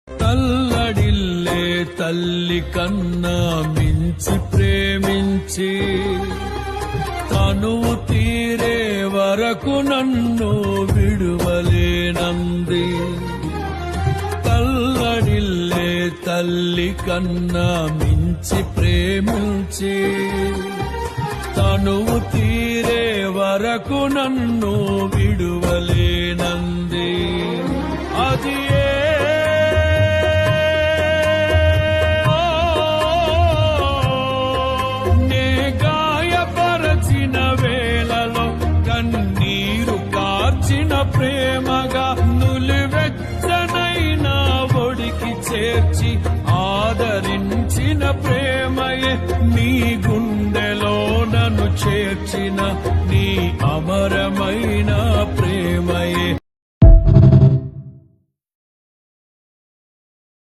తల్లడిల్లే తల్లి కన్నా మించి ప్రేమించి తనువు తీరే వరకు నన్ను విడువలేనంది. తల్లడిల్లే తల్లి కన్నా మించి ప్రేమించి తనువు తీరే వరకు నన్ను విడువలేనంది. అది నే గాయపరచిన వేళలో కన్నీరు కార్చిన ప్రేమగా నులివెచ్చనైన ఒడికి చేర్చి ఆదరించిన ప్రేమయే నీ గుండెలో నన్ను చేర్చిన నీ అమరమైన ప్రేమయే